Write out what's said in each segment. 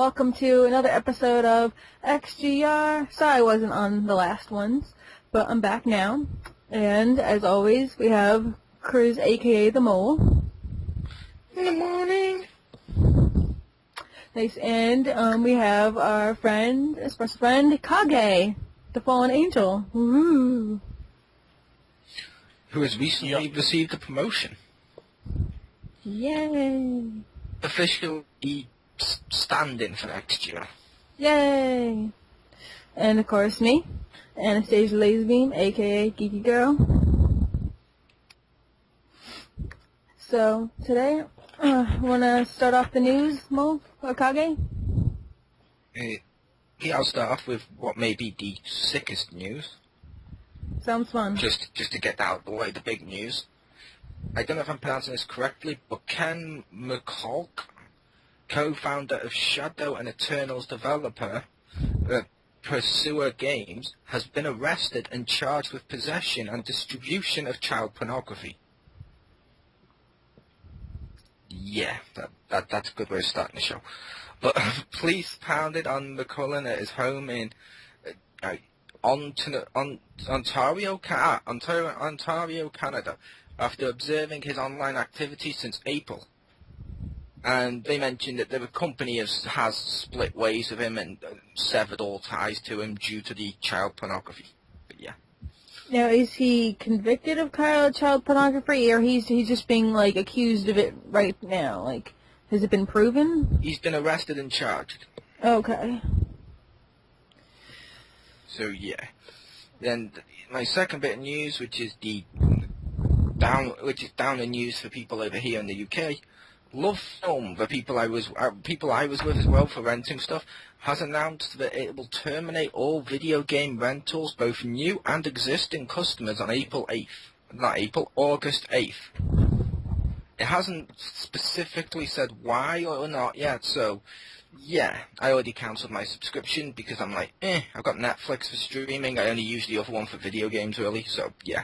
welcome to another episode of XGR. Sorry I wasn't on the last ones, but I'm back now. And as always, we have Chris, aka the Mole. In the morning. Nice, and we have our friend, special friend, Kage, the fallen angel. Woo! Who has recently received a promotion. Yay! Officially standing for XGR. Yay! And of course me, Anastasia Laserbeam, aka Geeky Girl. So today, want to start off the news, Mo or Kage? Yeah, I'll start off with what may be the sickest news. Sounds fun. Just to get out of the way, the big news. I don't know if I'm pronouncing this correctly, but Ken McCulloch, co-founder of Shadow and Eternals developer Pursuer Games, has been arrested and charged with possession and distribution of child pornography. Yeah, that's a good way of starting the show. But police pounded on McCulloch at his home in Ontario, Canada, after observing his online activity since April. And they mentioned that the company has split ways with him and severed all ties to him due to the child pornography. But yeah. Now, is he convicted of child pornography, or he's just being, like, accused of it right now? Like, has it been proven? He's been arrested and charged. Okay. So, yeah. Then my second bit of news, which is down the news for people over here in the UK. Love Film, the people I was with as well for renting stuff, has announced that it will terminate all video game rentals, both new and existing customers, on August 8th. It hasn't specifically said why or not yet, so yeah, I already cancelled my subscription because I'm like, I've got Netflix for streaming, I only use the other one for video games really, so yeah.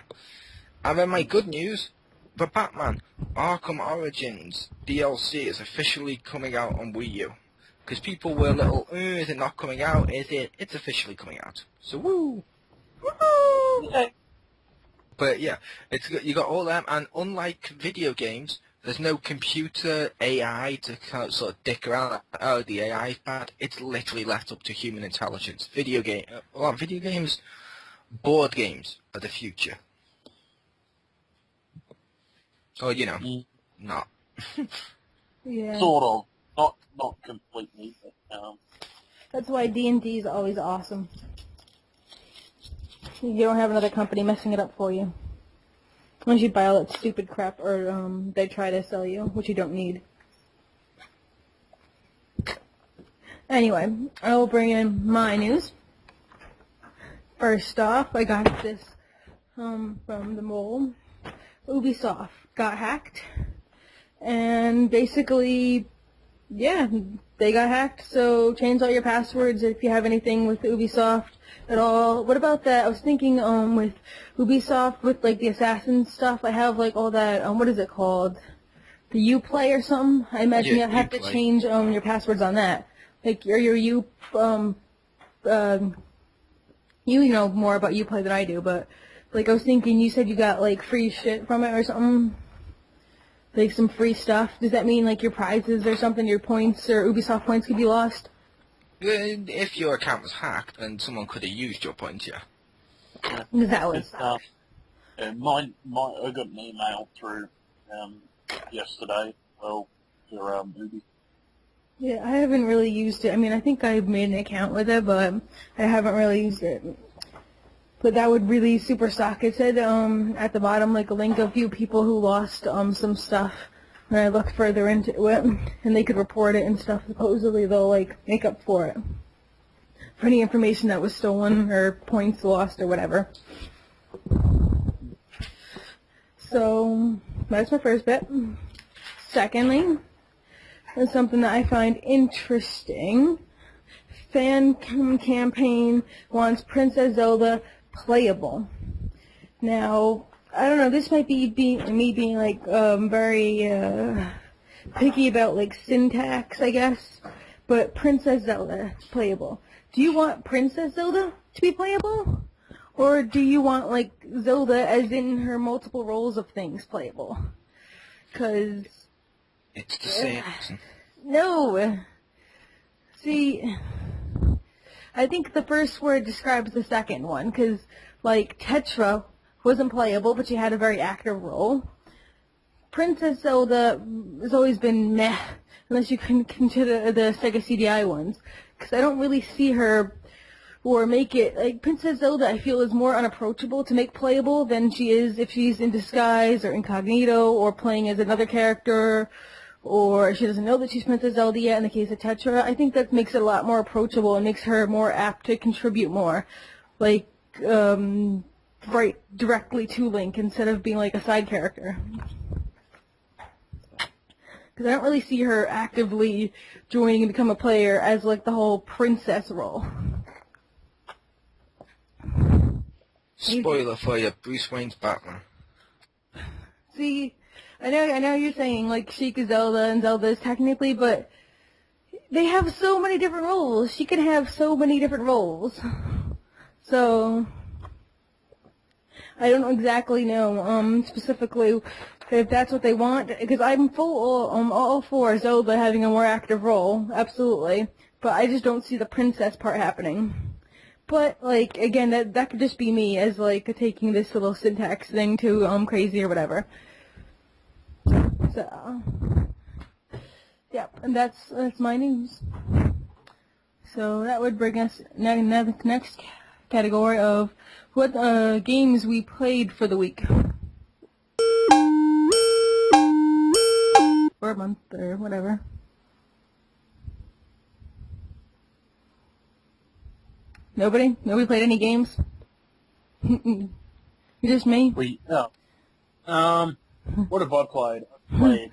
And then my good news, the Batman Arkham Origins DLC is officially coming out on Wii U. Because people were a little, is it not coming out? Is it? It's officially coming out. So woo! Woohoo! Yeah. But yeah, you got all them, and unlike video games, there's no computer AI to kind of sort of dick around. Oh, the AI is bad. It's literally left up to human intelligence. Video games, board games are the future. Or, not. Yeah. Sort of. Not completely, but, That's why D&D is always awesome. You don't have another company messing it up for you. Unless you buy all that stupid crap, or they try to sell you, which you don't need. Anyway, I will bring in my news. First off, I got this from the Mole. Ubisoft got hacked, and basically, yeah, they got hacked, so change all your passwords if you have anything with Ubisoft at all. What about that? I was thinking, with Ubisoft, with, like, the Assassin stuff, I have, like, all that, what is it called? The Uplay or something? I imagine you have to change, your passwords on that. Like, your you know more about Uplay than I do, but, like, I was thinking, you said you got, like, free shit from it or something? Like, some free stuff? Does that mean, like, your prizes or something, your points or Ubisoft points could be lost? If your account was hacked, then someone could have used your points, yeah. That was mine, I got an email through yesterday, for Ubi. Yeah, I haven't really used it. I mean, I think I made an account with it, but I haven't really used it. But that would really super suck. It said at the bottom, like, a link of a few people who lost some stuff. When I looked further into it, and they could report it and stuff. Supposedly they'll, like, make up for it. For any information that was stolen or points lost or whatever. So, that's my first bit. Secondly, is something that I find interesting. Fan campaign wants Princess Zelda playable. Now, I don't know, this might be me being, like, very picky about, like, syntax, I guess. but Princess Zelda playable. Do you want Princess Zelda to be playable? Or do you want, like, Zelda as in her multiple roles of things playable? Because... It's the same. No! See, I think the first word describes the second one, because, like, Tetra wasn't playable, but she had a very active role. Princess Zelda has always been meh, unless you can consider the Sega CDI ones, because I don't really see her or make it, like, Princess Zelda I feel is more unapproachable to make playable than she is if she's in disguise or incognito or playing as another character, or she doesn't know that she's Princess Zelda yet in the case of Tetra. I think that makes it a lot more approachable and makes her more apt to contribute more, like, right directly to Link instead of being like a side character. Because I don't really see her actively joining and become a player as, like, the whole princess role. Spoiler for you, Bruce Wayne's Batman. See, I know you're saying, like, Sheik is Zelda and Zelda is technically, but they have so many different roles. She can have so many different roles. So, I don't exactly know, specifically if that's what they want, because I'm all for Zelda having a more active role, absolutely, but I just don't see the princess part happening. But, like, again, that could just be me as, like, taking this little syntax thing to, crazy or whatever. So, yep, and that's my news. So that would bring us next category of what games we played for the week. Or a month, or whatever. Nobody? Nobody played any games? Just me? No. What have I played? I played,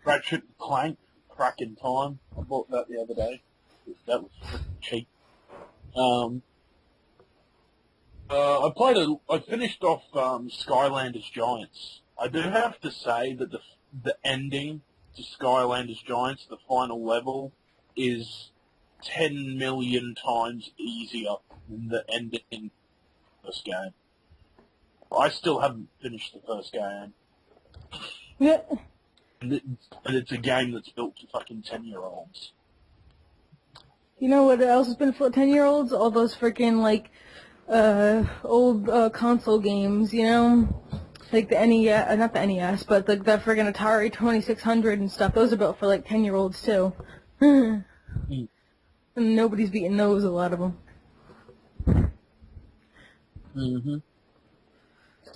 Ratchet & Clank, Crack in Time. I bought that the other day. That was cheap. I finished off, Skylanders Giants. I do have to say that the ending to Skylanders Giants, the final level, is 10 million times easier than the ending in the first game. I still haven't finished the first game. Yeah. And it's a game that's built to fucking 10-year-olds. You know what else has been for 10-year-olds? All those freaking, like, old console games, you know? Like the NES, not the NES, but the friggin' Atari 2600 and stuff. Those are built for, like, 10-year-olds, too. And nobody's beating those, a lot of them. Mm-hmm.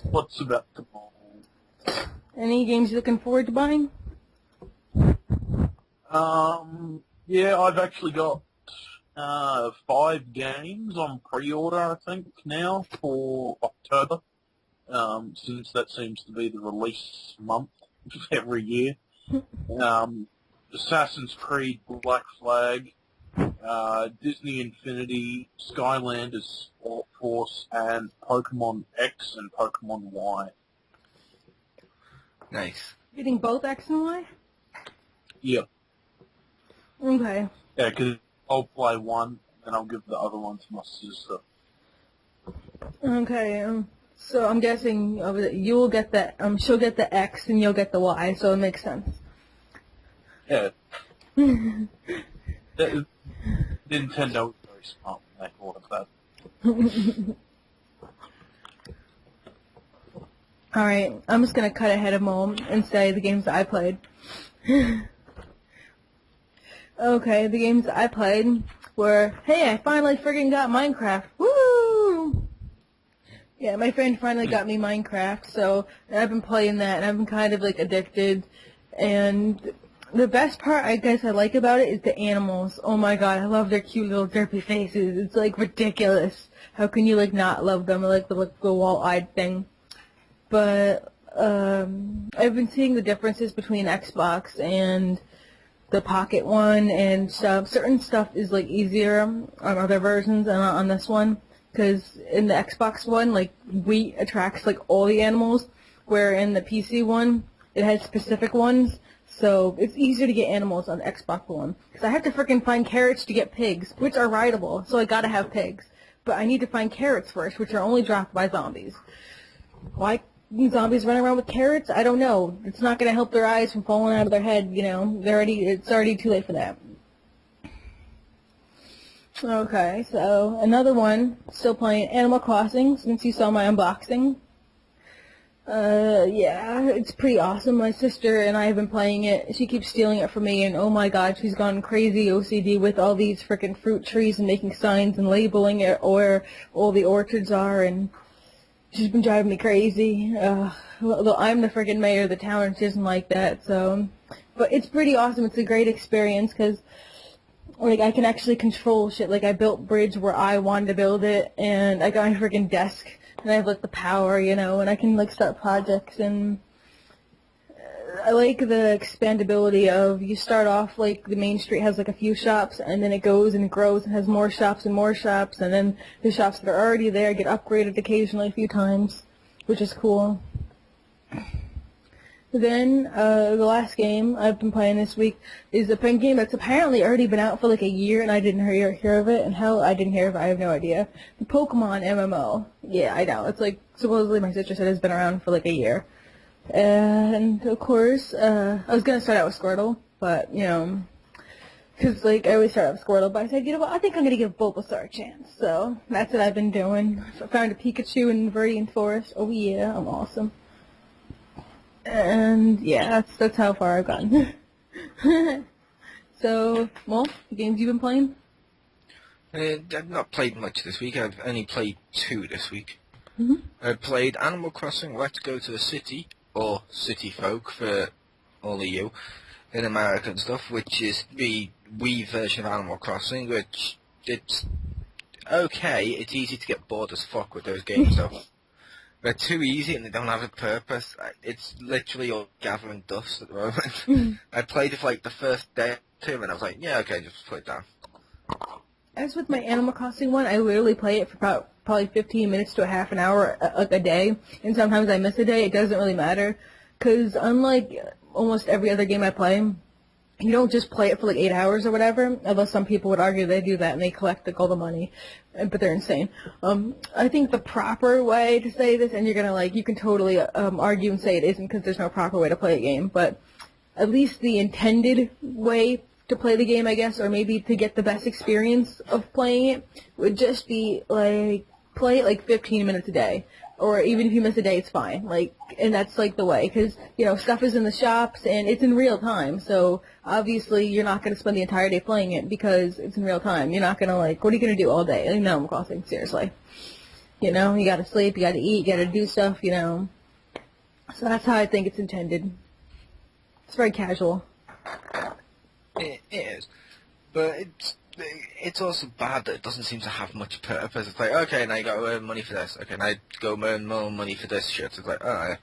What's about to buy? Any games you're looking forward to buying? Yeah, I've actually got 5 games on pre-order, I think, now for October, since that seems to be the release month every year. Assassin's Creed Black Flag, Disney Infinity, Skylanders Sport Force, and Pokemon X and Pokemon Y. Nice. Getting both X and Y? Yeah. Okay. Yeah, because I'll play one, and I'll give the other one to my sister. Okay, so I'm guessing you'll get the, she'll get the X and you'll get the Y, so it makes sense. Yeah. Nintendo was very smart when they thought of that. Alright, I'm just gonna cut ahead a moment and say the games that I played. Okay, the games that I played were, hey, I finally friggin' got Minecraft. Woo! Yeah, my friend finally got me Minecraft, so I've been playing that, and I've been kind of, like, addicted. And the best part, I guess, I like about it is the animals. Oh my god, I love their cute little derpy faces. It's, like, ridiculous. How can you, like, not love them? I like the wall-eyed thing. But, I've been seeing the differences between Xbox and the Pocket one and stuff. Certain stuff is, like, easier on other versions and not on this one. Because in the Xbox one, like, wheat attracts, like, all the animals, where in the PC one, it has specific ones. So it's easier to get animals on the Xbox One. Because I have to freaking find carrots to get pigs, which are rideable, so I gotta have pigs. But I need to find carrots first, which are only dropped by zombies. Why zombies running around with carrots? I don't know. It's not gonna help their eyes from falling out of their head, you know. It's already too late for that. Okay, so another one, still playing Animal Crossing, since you saw my unboxing. Yeah, it's pretty awesome. My sister and I have been playing it. She keeps stealing it from me, and oh my god, she's gone crazy OCD with all these frickin' fruit trees and making signs and labeling it where all the orchards are, and she's been driving me crazy. Well, I'm the frickin' mayor of the town, and she doesn't like that, so. But it's pretty awesome. It's a great experience, because like, I can actually control shit. Like, I built bridge where I wanted to build it, and I got my freaking desk, and I have, like, the power, you know, and I can, like, start projects, and I like the expandability of, you start off, like, the main street has, like, a few shops, and then it goes and grows and has more shops, and then the shops that are already there get upgraded occasionally a few times, which is cool. Then, the last game I've been playing this week is a pen game that's apparently already been out for like a year, and I didn't hear of it, and how I didn't hear of it, I have no idea. The Pokemon MMO. Yeah, I know. It's like, supposedly my sister said it's been around for like a year. And, of course, I was gonna start out with Squirtle, but, you know, because, like, I always start out with Squirtle, but I said, you know what, I think I'm gonna give Bulbasaur a chance, so that's what I've been doing. I found a Pikachu in Viridian Forest. Oh yeah, I'm awesome. And yeah, that's how far I've gotten. So, well, the games you've been playing? I've not played much this week. I've only played 2 this week. Mm-hmm. I played Animal Crossing Let's Go to the City, or City Folk for all of you in America and stuff, which is the Wii version of Animal Crossing, which it's okay. It's easy to get bored as fuck with those games, though. They're too easy and they don't have a purpose. It's literally all gathering dust at the moment. I played it for like the first day or 2 and I was like, yeah, okay, just put it down. As with my Animal Crossing one, I literally play it for about probably 15 minutes to a half an hour a day, and sometimes I miss a day. It doesn't really matter, because unlike almost every other game I play, you don't just play it for like 8 hours or whatever, although some people would argue they do that and they collect like all the money, but they're insane. I think the proper way to say this, and you're gonna like, you can totally argue and say it isn't because there's no proper way to play a game, but at least the intended way to play the game, I guess, or maybe to get the best experience of playing it, would just be like, play it like 15 minutes a day. Or even if you miss a day, it's fine. Like, and that's like the way, because, you know, stuff is in the shops and it's in real time. So obviously you're not going to spend the entire day playing it because it's in real time. You're not going to like, what are you going to do all day? I know I'm crossing, seriously. You know, you got to sleep, you got to eat, you got to do stuff, you know. So that's how I think it's intended. It's very casual. It is, but it's also bad that it doesn't seem to have much purpose. It's like, okay, now you got to earn money for this. Okay, now you go earn more money for this shit. It's like, oh,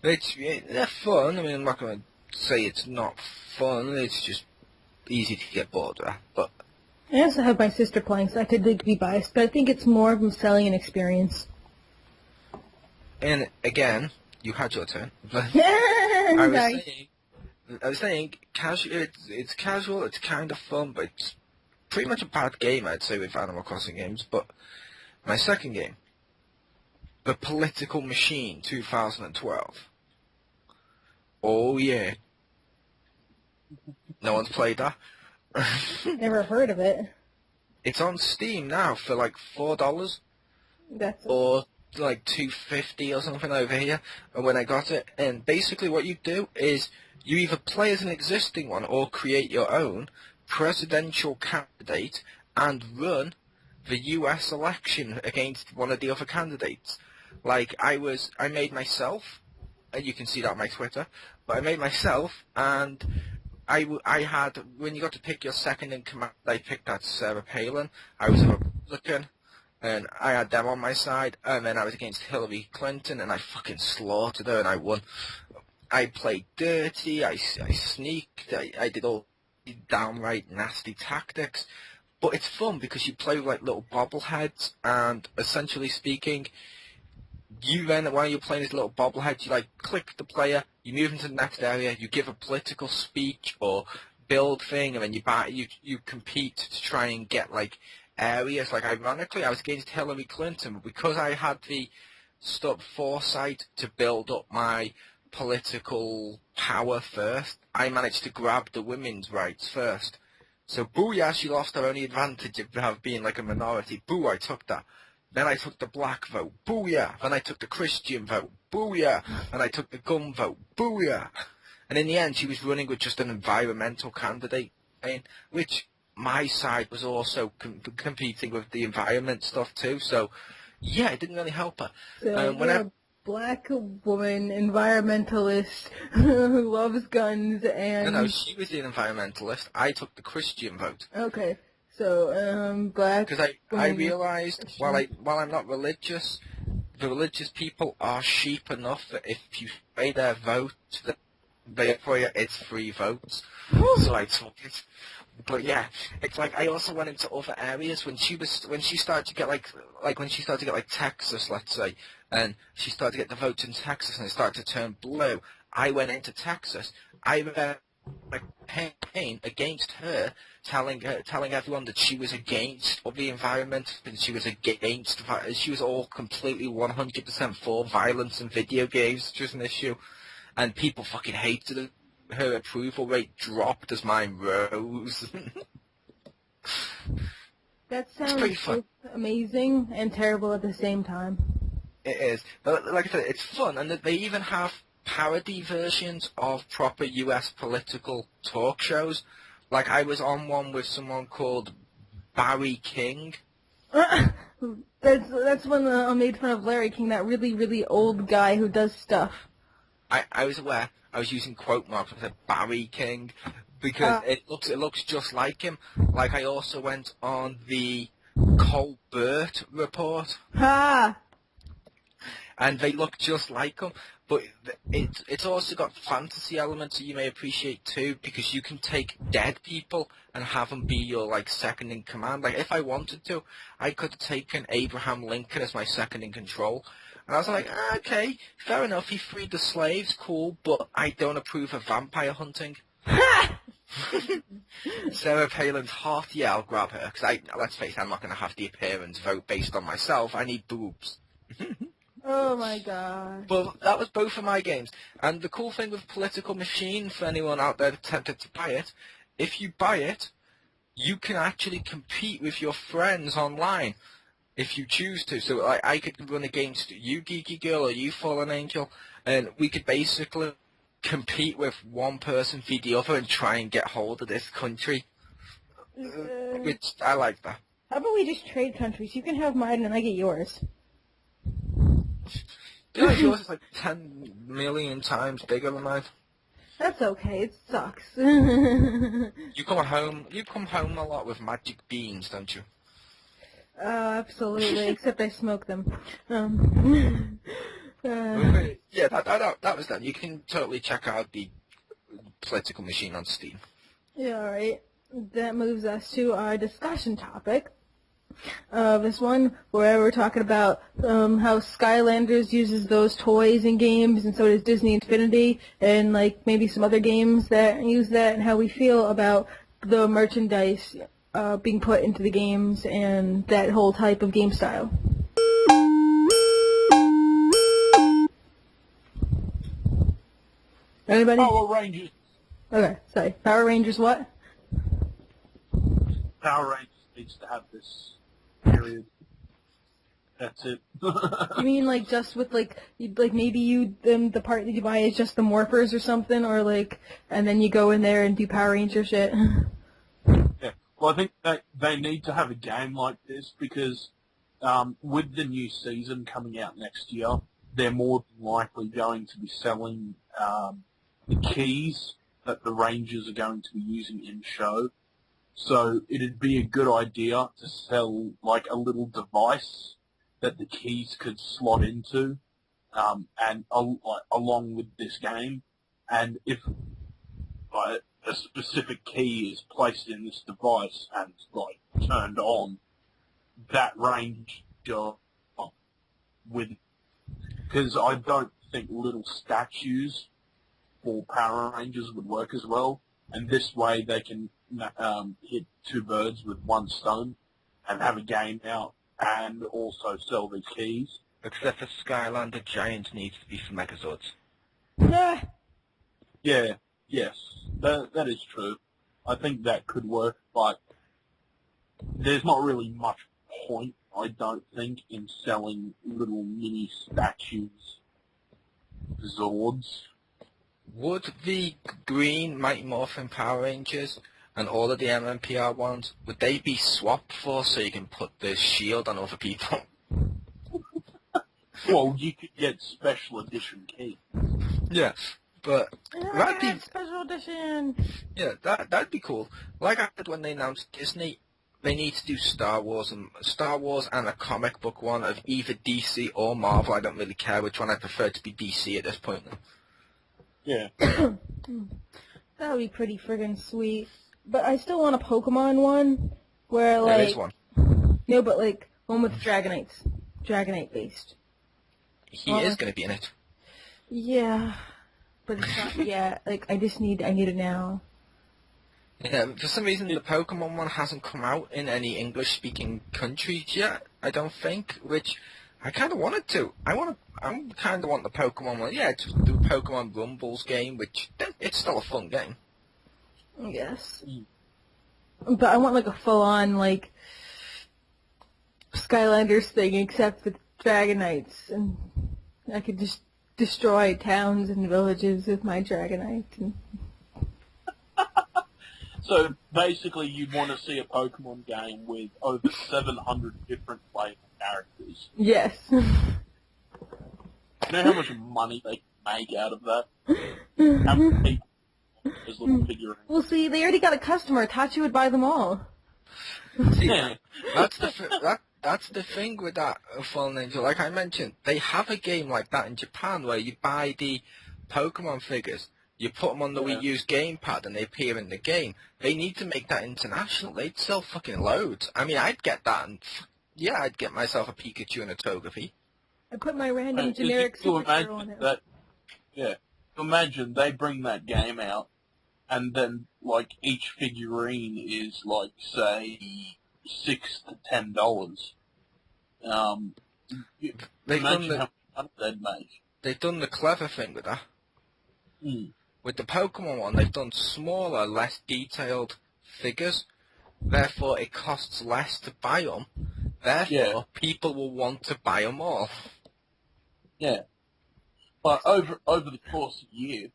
they're fun. I mean, I'm not going to say it's not fun. It's just easy to get bored with. But I also have my sister playing, so I could be biased, but I think it's more of them selling an experience. And again, you had your turn. But I was saying, casual. It's casual. It's kind of fun, but it's pretty much a bad game, I'd say, with Animal Crossing games. But my second game, The Political Machine 2012. Oh yeah. No one's played that? Never heard of it. It's on Steam now for like $4. That's or like $2.50 or something over here when I got it. And basically what you do is you either play as an existing one or create your own presidential candidate and run the US election against one of the other candidates. Like I made myself, and you can see that on my Twitter, but I made myself, and I had, when you got to pick your second in command, I picked that Sarah Palin. I was a Republican, and I had them on my side, and then I was against Hillary Clinton, and I fucking slaughtered her, and I won. I played dirty, I sneaked, I did all downright nasty tactics, but it's fun because you play with like little bobbleheads, and essentially speaking, you then, while you're playing this little bobblehead, you like click the player, you move into the next area, you give a political speech or build thing, and then you compete to try and get like areas. Like ironically, I was against Hillary Clinton, but because I had the foresight to build up my political power first, I managed to grab the women's rights first. So booyah, she lost her only advantage of being like a minority. Boo, I took that. Then I took the black vote. Booyah. Then I took the Christian vote. Booyah. And I took the gun vote. Booyah. And in the end, she was running with just an environmental candidate, which my side was also competing with the environment stuff too. So, yeah, it didn't really help her. So you're a black woman environmentalist who loves guns and... No, she was the environmentalist. I took the Christian vote. Okay. So, black... Because I realised, while I'm not religious, the religious people are sheep enough that if you pay their vote, it's free votes. So I took it. But yeah, it's like I also went into other areas when she started to get like when she started to get like Texas, let's say, and she started to get the votes in Texas and it started to turn blue. I went into Texas. I ran a campaign against her, telling everyone that she was against the environment and she was all completely 100% for violence in video games, which was an issue, and people fucking hated her. Her approval rate dropped as mine rose. That sounds both amazing and terrible at the same time. It is, but like I said, it's fun, and they even have parody versions of proper US political talk shows. Like I was on one with someone called Barry King. That's when I made fun of Larry King, that really, really old guy who does stuff. I was aware. I was using quote marks. I said Barry King because it looks just like him. Like I also went on the Colbert Report. Ha! And they look just like him. But it's also got fantasy elements that you may appreciate too, because you can take dead people and have them be your like second in command. Like if I wanted to, I could have taken Abraham Lincoln as my second in control. And I was like, okay, fair enough, he freed the slaves, cool, but I don't approve of vampire hunting. Sarah Palin's hot, yeah, I'll grab her, because let's face it, I'm not going to have the appearance vote based on myself, I need boobs. Oh my god. But that was both of my games. And the cool thing with Political Machine, for anyone out there tempted to buy it, if you buy it, you can actually compete with your friends online. If you choose to. So I could run against you, Geeky Girl, or you, Fallen Angel, and we could basically compete with one person feed the other and try and get hold of this country. Which, I like that. How about we just trade countries? You can have mine and I get yours. Yeah, yours is like 10 million times bigger than mine. That's okay, it sucks. You come home a lot with magic beans, don't you? Absolutely, except I smoke them. Yeah, that was done. You can totally check out the Political Machine on Steam. Yeah, alright. That moves us to our discussion topic. This one where we're talking about how Skylanders uses those toys in games, and so does Disney Infinity, and like maybe some other games that use that, and how we feel about the merchandise being put into the games and that whole type of game style. Anybody? Power Rangers. Okay, sorry. Power Rangers what? Power Rangers needs to have this. Period. That's it. You mean like just with like maybe the part that you buy is just the morphers or something, or like, and then you go in there and do Power Ranger shit? Yeah. Well, I think that they need to have a game like this because with the new season coming out next year, they're more than likely going to be selling the keys that the Rangers are going to be using in show. So it'd be a good idea to sell like a little device that the keys could slot into, and along with this game. And if a specific key is placed in this device and like turned on, that Ranger with because I don't think little statues for Power Rangers would work as well, and this way they can hit two birds with one stone and have a game out and also sell the keys. Except for Skylander, Giant needs to be for Megazords. Ah, Yeah, yes, that is true. I think that could work, but there's not really much point, I don't think, in selling little mini statues, Zords. Would the green Mighty Morphin Power Rangers and all of the MMPR ones, would they be swapped for so you can put the shield on other people? Well, you could get special edition keys. Yeah, but that'd be, special edition. yeah, that'd be cool. Like I said when they announced Disney, they need to do Star Wars and a comic book one of either DC or Marvel. I don't really care which one. I prefer to be DC at this point. Yeah. That would be pretty friggin' sweet. But I still want a Pokemon one where like There is one. no, but like one with Dragonites, Dragonite based. He is going to be in it. Yeah, but it's not yet. Like I need it now. Yeah, for some reason the Pokemon one hasn't come out in any English-speaking countries yet. I don't think, which I kind of wanted to. I kind of want the Pokemon one. Yeah, to do Pokemon Rumbles game, which it's still a fun game. Yes, but I want like a full-on like Skylanders thing, except with Dragonites, and I could just destroy towns and villages with my Dragonite. And So basically, you'd want to see a Pokemon game with over 700 different playable characters. yes. You know how much money they can make out of that? How many people want those little figurines? Well, see, they already got a customer. Tachi would buy them all. See, Yeah. that's the thing with that Fallen Angel. Like I mentioned, they have a game like that in Japan where you buy the Pokemon figures, you put them on the Wii U's gamepad, and they appear in the game. They need to make that international. They'd sell fucking loads. I mean, I'd get that, and yeah, I'd get myself a Pikachu and a Togepi. I put my random Because generic you Superhero on imagine it. that, yeah. Imagine they bring that game out, and then like each figurine is like say $6 to $10. They've done Imagine the how much money they'd make. they've done the clever thing with that. Mm. With the Pokemon one, they've done smaller, less detailed figures. Therefore, it costs less to buy them. Therefore, people will want to buy them all. Yeah. But over the course of a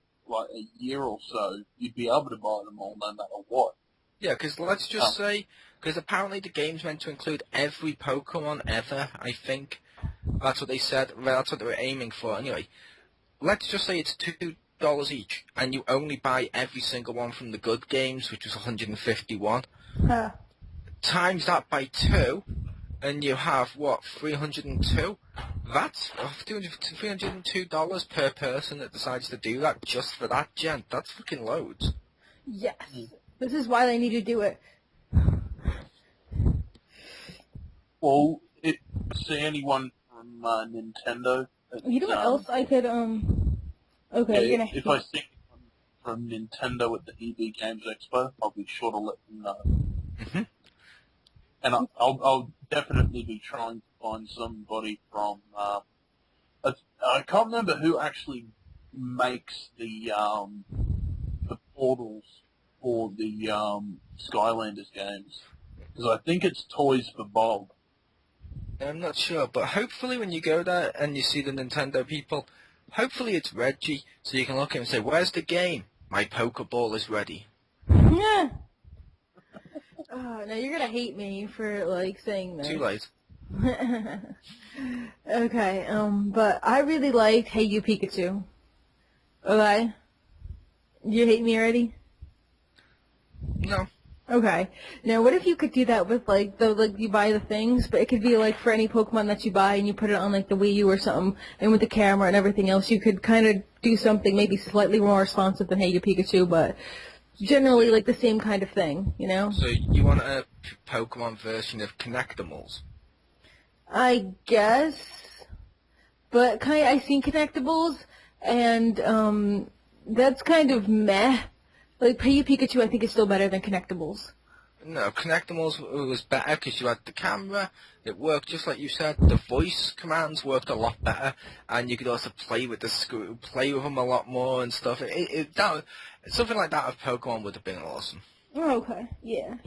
year or so, you'd be able to buy them all no matter what. Yeah, because let's just say, because apparently the game's meant to include every Pokemon ever, I think. That's what they said. Well, that's what they were aiming for. Anyway, let's just say it's $2 each, and you only buy every single one from the good games, which was 151. Times that by 2, and you have, what, 302? That's $302 per person that decides to do that just for that gen. That's fucking loads. Yes. This is why they need to do it. Well, see anyone from Nintendo? You know what else I could, okay, you're gonna if I see anyone from Nintendo at the EB Games Expo, I'll be sure to let them know. Mm-hmm. And I'll definitely be trying to find somebody from, I can't remember who actually makes the portals for the Skylanders games. Because I think it's Toys for Bob. I'm not sure, but hopefully when you go there and you see the Nintendo people, hopefully it's Reggie, so you can look at him and say, "Where's the game? My Pokeball is ready." Yeah. Oh, now you're gonna hate me for, like, saying this. Too late. Okay, but I really liked Hey You Pikachu. Okay? You hate me already? No. Okay. Now, what if you could do that with, like, you buy the things, but it could be, like, for any Pokemon that you buy, and you put it on, like, the Wii U or something, and with the camera and everything else, you could kind of do something maybe slightly more responsive than Hey You Pikachu, but generally, like, the same kind of thing, you know? So you want a Pokemon version of Connectimals? I guess. but I've seen Connectables, and that's kind of meh. Like Pikachu, I think is still better than Connectables. No, Connectables was better because you had the camera. It worked just like you said. The voice commands worked a lot better, and you could also play with the screw, play with them a lot more and stuff. Something like that of Pokemon would have been awesome. Oh, okay, yeah.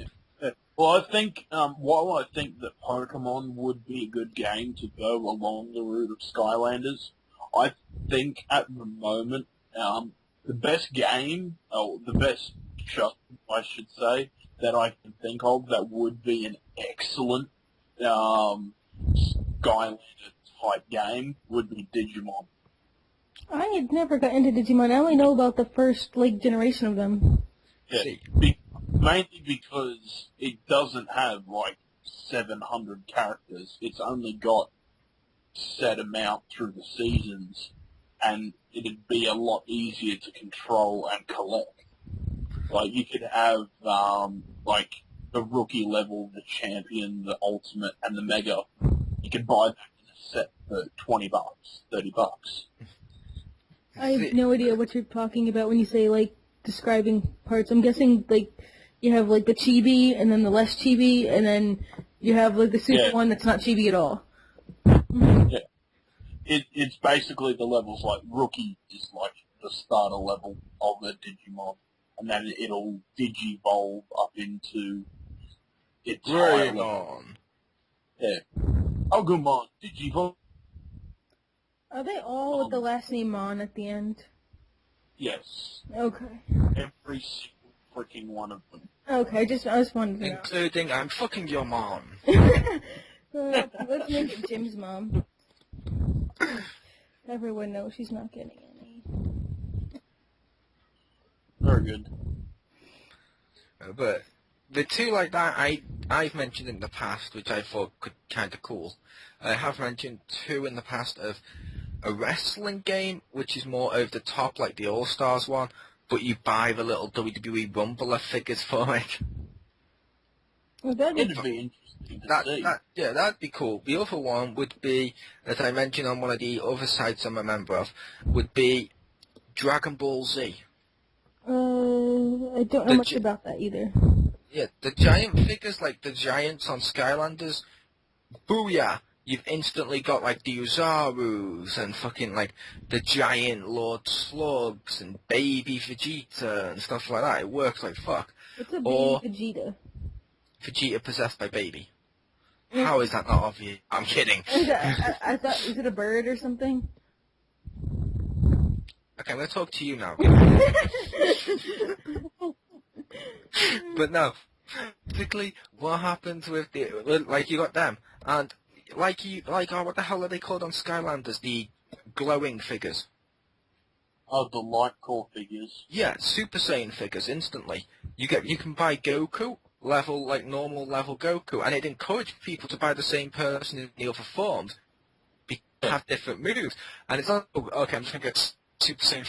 Well, I think, while I think that Pokemon would be a good game to go along the route of Skylanders, I think at the moment, the best game, or the best show, I should say, that I can think of that would be an excellent Skylander type game would be Digimon. I had never got into Digimon. I only know about the first generation of them. Yeah, mainly because it doesn't have 700 characters. It's only got set amount through the seasons, and it'd be a lot easier to control and collect. You could have the rookie level, the champion, the ultimate, and the mega. You could buy that in a set for $20, $30. I have no idea what you're talking about when you say describing parts. I'm guessing you have the chibi and then the less chibi, and then you have the super one that's not chibi at all. Yeah. It's basically the levels. Rookie is the starter level of a Digimon, and then it'll digivolve up into its higher level. Yeah. Agumon, Digivolve. Are they all with the last name Mon at the end? Yes. Okay. Every single freaking one of them. Okay, I just wanted to know. Including, I'm fucking your mom. Let's make it Jim's mom. Everyone knows she's not getting any. Very good. But the two like that I've mentioned in the past, which I thought could kind of cool. I have mentioned two in the past of a wrestling game, which is more over the top, like the All Stars one, but you buy the little WWE Rumbler figures for it. Well, that'd be interesting to see. That'd be cool. The other one would be, that I mentioned on one of the other sites I'm a member of, would be Dragon Ball Z. I don't know much about that either. Yeah, the giant figures, like the giants on Skylanders, booyah! You've instantly got the Uzarus and fucking the giant Lord Slugs and baby Vegeta and stuff like that. It works like fuck. What's a baby Vegeta? Vegeta possessed by baby. How is that not obvious? I'm kidding. I thought, is it a bird or something? Okay, I'm gonna talk to you now. But no, basically, what happens with you got them, and what the hell are they called on Skylanders? The glowing figures. Oh, the light core figures. Yeah, Super Saiyan figures instantly. You can buy Goku level, normal level Goku, and it encouraged people to buy the same person in the other forms, because they have different moves, and it's not, okay, I'm just gonna get Super Saiyan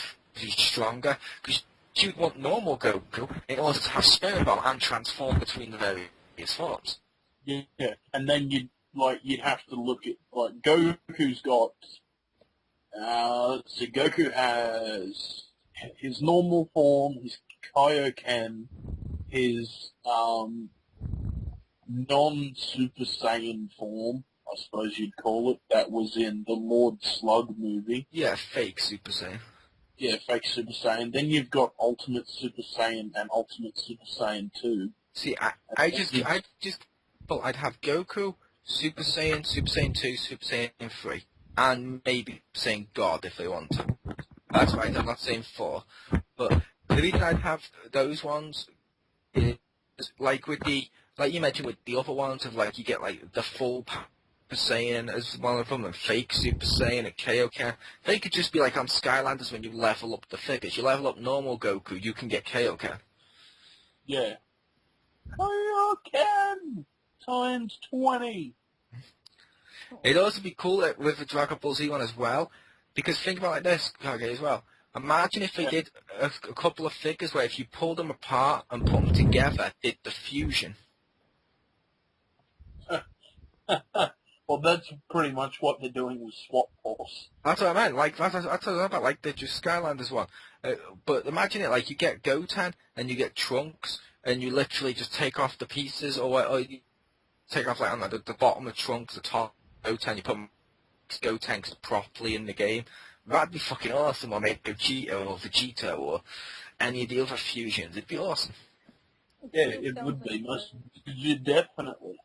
stronger, because you'd want normal Goku in order to have Spirit Bomb and transform between the various forms. Yeah, and then you'd have to look at, Goku's got, let's see, Goku has his normal form, his Kaioken, his, non-Super Saiyan form, I suppose you'd call it, that was in the Lord Slug movie. Yeah, fake Super Saiyan. Yeah, fake Super Saiyan. Then you've got Ultimate Super Saiyan and Ultimate Super Saiyan 2. See, I'd have Goku, Super Saiyan, Super Saiyan 2, Super Saiyan 3, and maybe Saiyan God if they want to. That's right, I'm not saying 4. But the reason I'd have those ones is, like you mentioned with the other ones of you get the full Super Saiyan as one of them, and fake Super Saiyan and Kaioken. They could just be on Skylanders when you level up the figures. You level up normal Goku, you can get Kaioken. Yeah. Kaioken! Times 20! It'd also be cool with the Dragon Ball Z one as well, because think about this, Kage, as well. Imagine if they did a couple of figures where if you pulled them apart and put them together, did the fusion. Well, Well, that's pretty much what they're doing with Swap Force. That's what I meant. Like that's what I about. Like the just Skylanders one. But imagine it like you get Goten and you get Trunks, and you literally just take off the pieces, or you take off like on the bottom of Trunks, the top Goten. You put Gotenks properly in the game. That'd be fucking awesome. Or maybe Vegeta or Vegeta or any of the other fusions. It'd be awesome. Yeah, it would be. Definitely.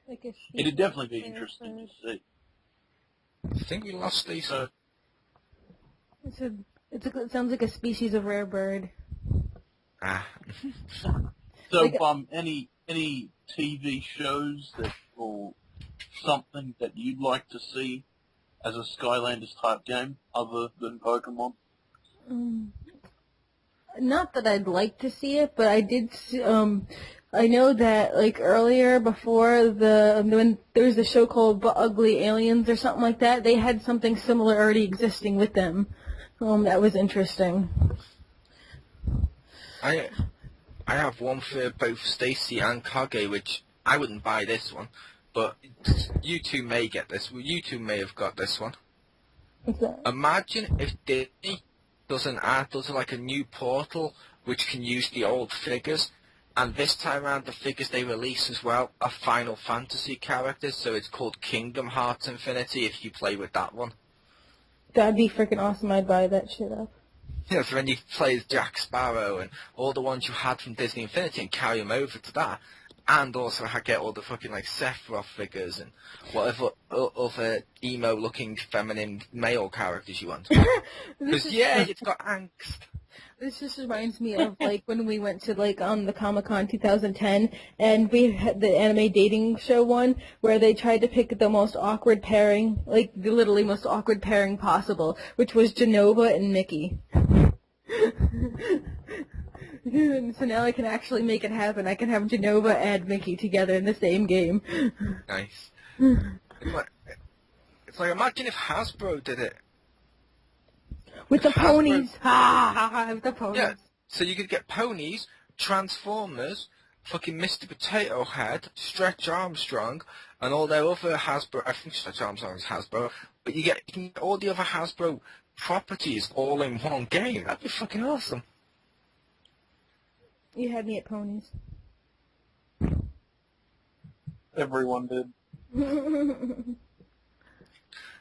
Like a It'd definitely be interesting to see. I think we lost these. It sounds like a species of rare bird. Ah. So, Like, any TV shows that or something that you'd like to see as a Skylanders type game other than Pokemon? Not that I'd like to see it, but I did. I know that like earlier before when there was a show called Ugly Aliens or something like that, they had something similar already existing with them. That was interesting. I have one for both Stacy and Kage, which I wouldn't buy this one, but you two may get this. You two may have got this one. What's that? Imagine if Disney does like a new portal which can use the old figures, and this time around the figures they release as well are Final Fantasy characters, so it's called Kingdom Hearts Infinity if you play with that one. That'd be freaking awesome. I'd buy that shit up. Yeah, so then you play as Jack Sparrow and all the ones you had from Disney Infinity and carry them over to that. And also get all the fucking like Sephiroth figures and whatever other emo-looking feminine male characters you want. Because it's got angst. This just reminds me of like when we went to like the Comic-Con 2010 and we had the anime dating show one where they tried to pick the most awkward pairing, like the literally most awkward pairing possible, which was Genova and Mickey. So now I can actually make it happen. I can have Genova and Mickey together in the same game. Nice. It's like imagine if Hasbro did it. With the ponies. With the ponies. Yeah, so you could get ponies, Transformers, fucking Mr. Potato Head, Stretch Armstrong, and all their other Hasbro. I think Stretch Armstrong is Hasbro, but you can get all the other Hasbro properties all in one game. That'd be fucking awesome. You had me at ponies. Everyone did.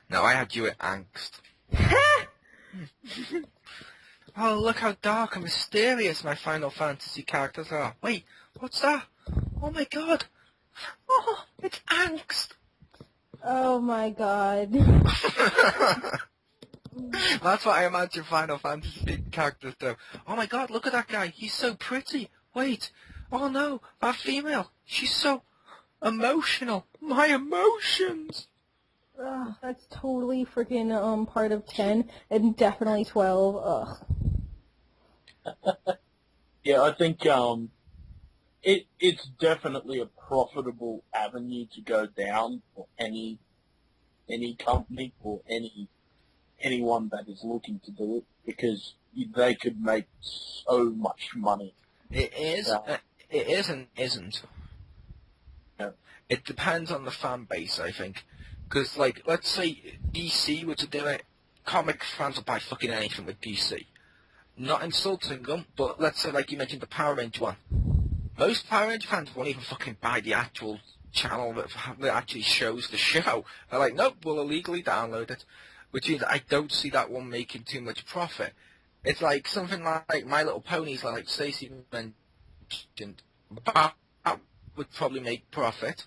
No, I had you at angst. Oh, look how dark and mysterious my Final Fantasy characters are. Wait, what's that? Oh my god. Oh, it's angst. Oh my god. That's what I imagine Final Fantasy characters do. Oh my god, look at that guy. He's so pretty. Wait. Oh no, that female. She's so emotional. My emotions. That's totally freaking part of 10 and definitely 12. Yeah, I think it's definitely a profitable avenue to go down for any company or anyone that is looking to do it because they could make so much money. It is. It is and isn't. Yeah. It depends on the fan base, I think. Because, like, let's say DC were to do it, comic fans will buy fucking anything with DC. Not insulting them, but let's say, like you mentioned, the Power Ranger one. Most Power Ranger fans won't even fucking buy the actual channel that actually shows the show. They're like, nope, we'll illegally download it. Which means I don't see that one making too much profit. It's like something like My Little Ponies, like Stacey mentioned, that would probably make profit.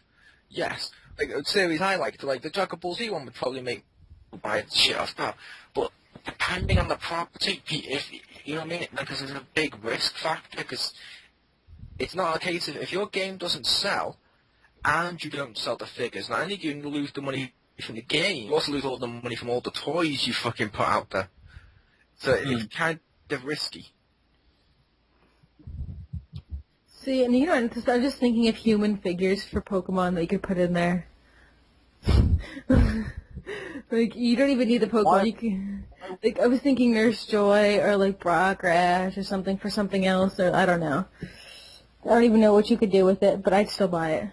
Yes. Like a series I liked, like the Dragon Ball Z one would probably make buy shit off that. But depending on the property, if you know what I mean, because there's a big risk factor. Because it's not a case of if your game doesn't sell and you don't sell the figures, not only do you lose the money from the game, you also lose all the money from all the toys you fucking put out there. So it's kind of risky. See, and you know, I'm just thinking of human figures for Pokemon that you could put in there. Like, you don't even need the Pokemon. You can, like, I was thinking Nurse Joy or, like, Brock Rash or something for something else, or I don't know. I don't even know what you could do with it, but I'd still buy it.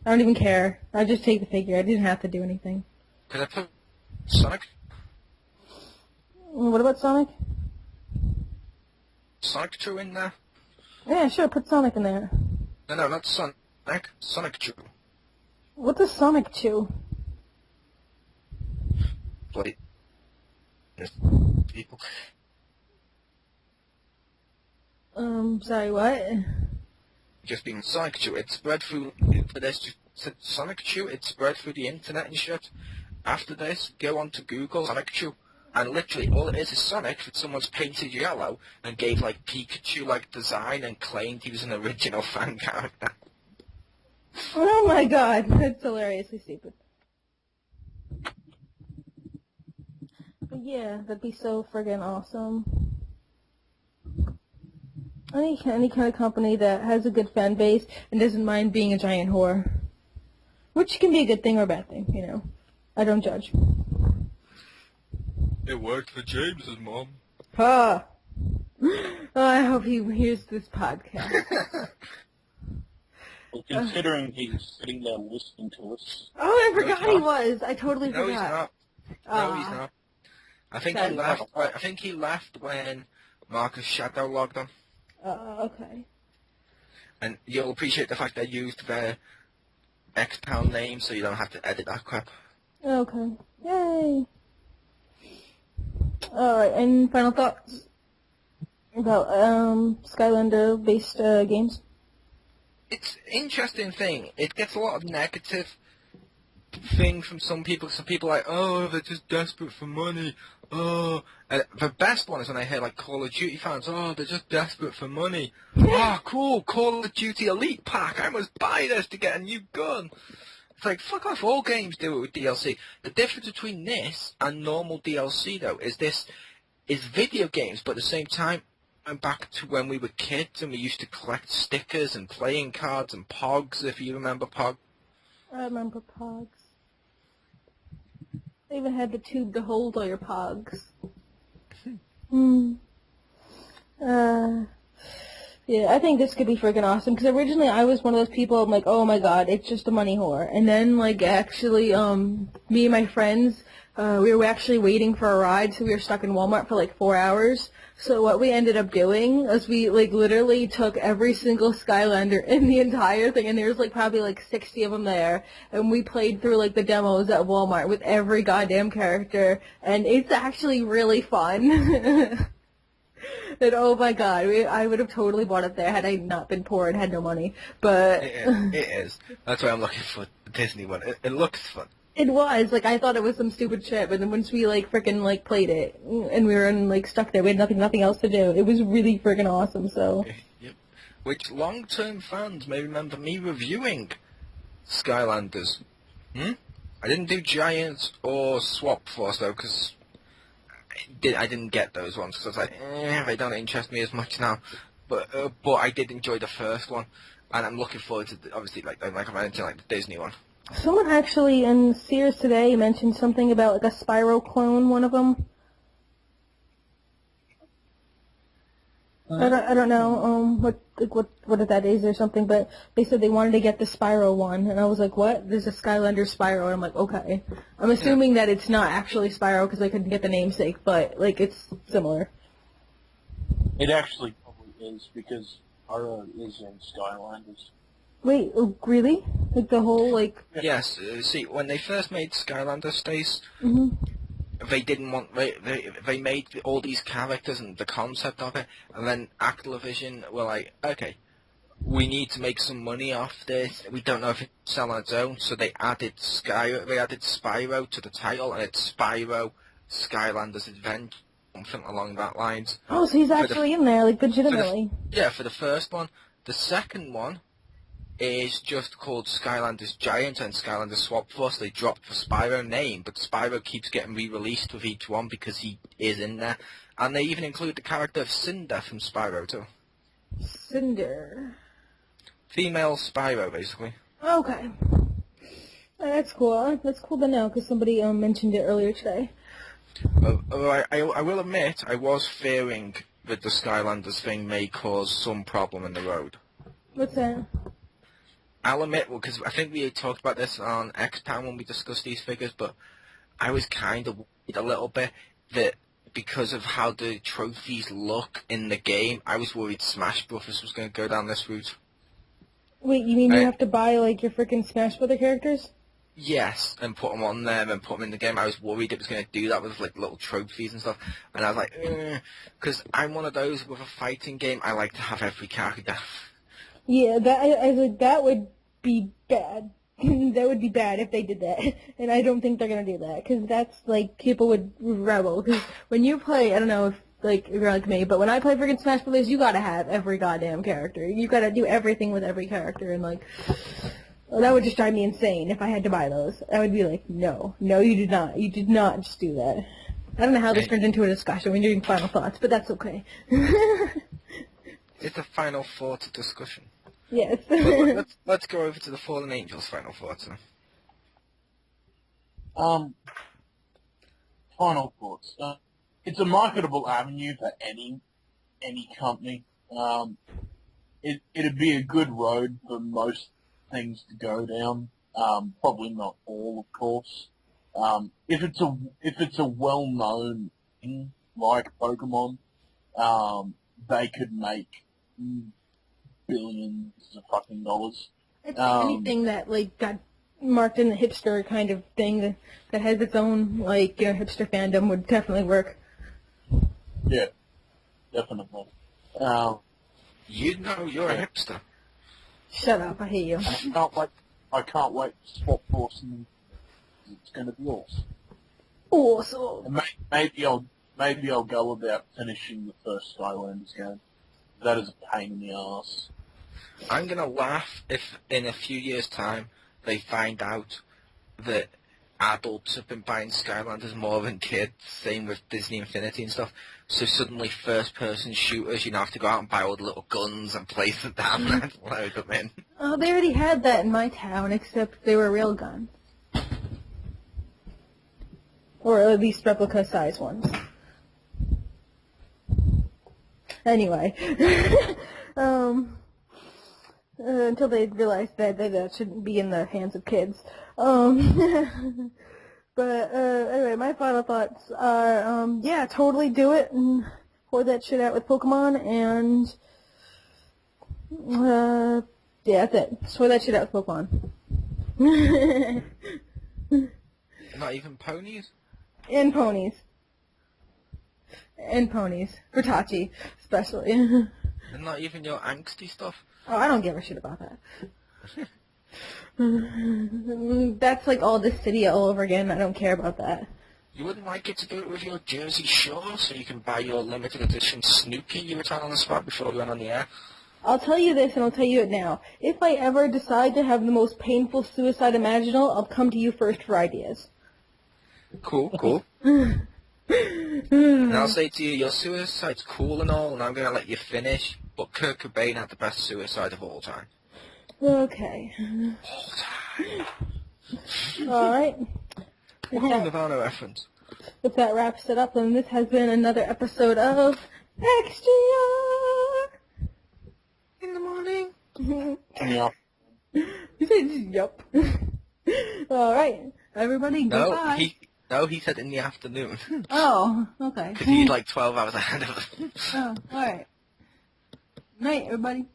I don't even care. I'd just take the figure. I didn't have to do anything. Could I put Sonic? What about Sonic? Sonic True in there? Yeah, sure, put Sonic in there. No, not Sonic. Sonic True. What does Sonic chew? Bloody people. Sorry, what? Just being Sonic Chew. It spread through. For this, said Sonic Chew. It spread through the internet and shit. After this, go on to Google Sonic Chew, and literally all it is Sonic that someone's painted yellow and gave like Pikachu-like design and claimed he was an original fan character. Oh my god, that's hilariously stupid. But yeah, that'd be so friggin' awesome. Any kind of company that has a good fan base and doesn't mind being a giant whore. Which can be a good thing or a bad thing, you know. I don't judge. It worked for James's mom. Oh, I hope he hears this podcast. Well, considering he's sitting there listening to us. Oh, I No, forgot he's he not. was. I totally No, forgot. he's not. No, he's not. I think he Sad. left. I think he left when Marcus Shadow logged on. Okay. And you'll appreciate the fact I used their Xpound name, so you don't have to edit that crap. Okay. Yay. Alright, and final thoughts about Skylander-based games? It's an interesting thing. It gets a lot of negative thing from some people. Some people are like, oh, they're just desperate for money. Oh, and the best one is when I hear like Call of Duty fans, oh, they're just desperate for money. Oh, cool, Call of Duty Elite Pack. I must buy this to get a new gun. It's like, fuck off, all games do it with DLC. The difference between this and normal DLC, though, is this is video games, but at the same time, I'm back to when we were kids and we used to collect stickers and playing cards and Pogs, if you remember Pog. I remember Pogs. They even had the tube to hold all your Pogs. Yeah, I think this could be freaking awesome, because originally I was one of those people, I'm like, oh my god, it's just a money whore. And then, like, actually, me and my friends, we were actually waiting for a ride, so we were stuck in Walmart for like 4 hours. So what we ended up doing is we, like, literally took every single Skylander in the entire thing, and there was, like, probably, like, 60 of them there, and we played through, like, the demos at Walmart with every goddamn character, and it's actually really fun. And oh my god, I would have totally bought it there had I not been poor and had no money. But It is. That's why I'm looking for the Disney one. It looks fun. it was, like, I thought it was some stupid shit, but then once we, like, frickin', like, played it, and we were, like, stuck there, we had nothing else to do, it was really frickin' awesome, so. Yep. Which long-term fans may remember me reviewing Skylanders. I didn't do Giants or Swap Force, though, because I didn't get those ones, because I was like, they don't interest me as much now. But I did enjoy the first one, and I'm looking forward to, obviously, like I mentioned, like the Disney one. Someone actually in Sears today mentioned something about, like, a Spyro clone, one of them. I don't know what that is or something, but they said they wanted to get the Spyro one, and I was like, what? There's a Skylander Spyro, and I'm like, okay. I'm assuming that it's not actually Spyro because I couldn't get the namesake, but, like, it's similar. It actually probably is, because Ara is in Skylanders. Wait, oh, really? Like, the whole, like... Yes, see, when they first made Skylander Space, they didn't want, they made all these characters and the concept of it, and then Activision were like, okay, we need to make some money off this, we don't know if it's sell on its own, so they added Spyro to the title, and it's Spyro Skylanders Adventure, something along that lines. Oh, so he's actually in there, like, legitimately. For the first one. The second one is just called Skylanders Giant and Skylanders Swap Force. They dropped the Spyro name, but Spyro keeps getting re-released with each one because he is in there. And they even include the character of Cinder from Spyro too. Cinder. Female Spyro, basically. Okay. That's cool. That's cool to know, because somebody mentioned it earlier today. I will admit, I was fearing that the Skylanders thing may cause some problem in the road. What's that? I'll admit, because I think we had talked about this on Xpound when we discussed these figures, but I was kind of worried a little bit that because of how the trophies look in the game, I was worried Smash Brothers was going to go down this route. Wait, you mean you have to buy, like, your freaking Smash Brother characters? Yes, and put them on there and put them in the game. I was worried it was going to do that with like little trophies and stuff, and I was like, because I'm one of those with a fighting game. I like to have every character. Yeah, I was like, that would be bad. That would be bad if they did that, and I don't think they're gonna do that because that's like people would rebel. Because when you play, I don't know if like you're like me, but when I play freaking Smash Brothers, you gotta have every goddamn character. You gotta do everything with every character, and like, well, that would just drive me insane if I had to buy those. I would be like, no, you did not just do that. I don't know how this turned into a discussion. We're doing final thoughts, but that's okay. It's a final thought discussion. Yes. Well, let's go over to the Fallen Angels' final thoughts now. Final thoughts. It's a marketable avenue for any company. It'd be a good road for most things to go down. Probably not all, of course. If it's a well-known thing like Pokemon, they could make billions of fucking dollars. It's anything that like got marked in the hipster kind of thing that has its own like hipster fandom would definitely work. Yeah, definitely. You know you're a hipster. Shut up! I hate you. I can't wait to swap Force and it's going to be awesome. Awesome. And maybe I'll go about finishing the first Skylanders game. That is a pain in the ass. I'm gonna laugh if in a few years' time they find out that adults have been buying Skylanders more than kids, same with Disney Infinity and stuff. So suddenly first-person shooters, you have to go out and buy all the little guns and place them down and load them in. Oh, they already had that in my town, except they were real guns. Or at least replica-size ones. Anyway. Until they realized that shouldn't be in the hands of kids. But anyway, my final thoughts are, yeah, totally do it and pour that shit out with Pokemon, and yeah, that's it. Just pour that shit out with Pokemon. Not even ponies? And ponies. And ponies. For Tachi, especially. And not even your angsty stuff? Oh, I don't give a shit about that. That's like all this city all over again. I don't care about that. You wouldn't like it to do it with your Jersey Shore so you can buy your limited edition Snooky you were telling us about before we went on the air? I'll tell you this, and I'll tell you it now. If I ever decide to have the most painful suicide imaginable, I'll come to you first for ideas. Cool. And I'll say to you, your suicide's cool and all, and I'm going to let you finish, but Kurt Cobain had the best suicide of all time. Okay. All time. Alright. Nirvana reference. If that wraps it up, then this has been another episode of XGR! In the morning. Yeah. You said yup. Alright. Everybody, goodbye. No, he said in the afternoon. Oh, okay. Because he's like 12 hours ahead of us. Oh, alright. Night, everybody.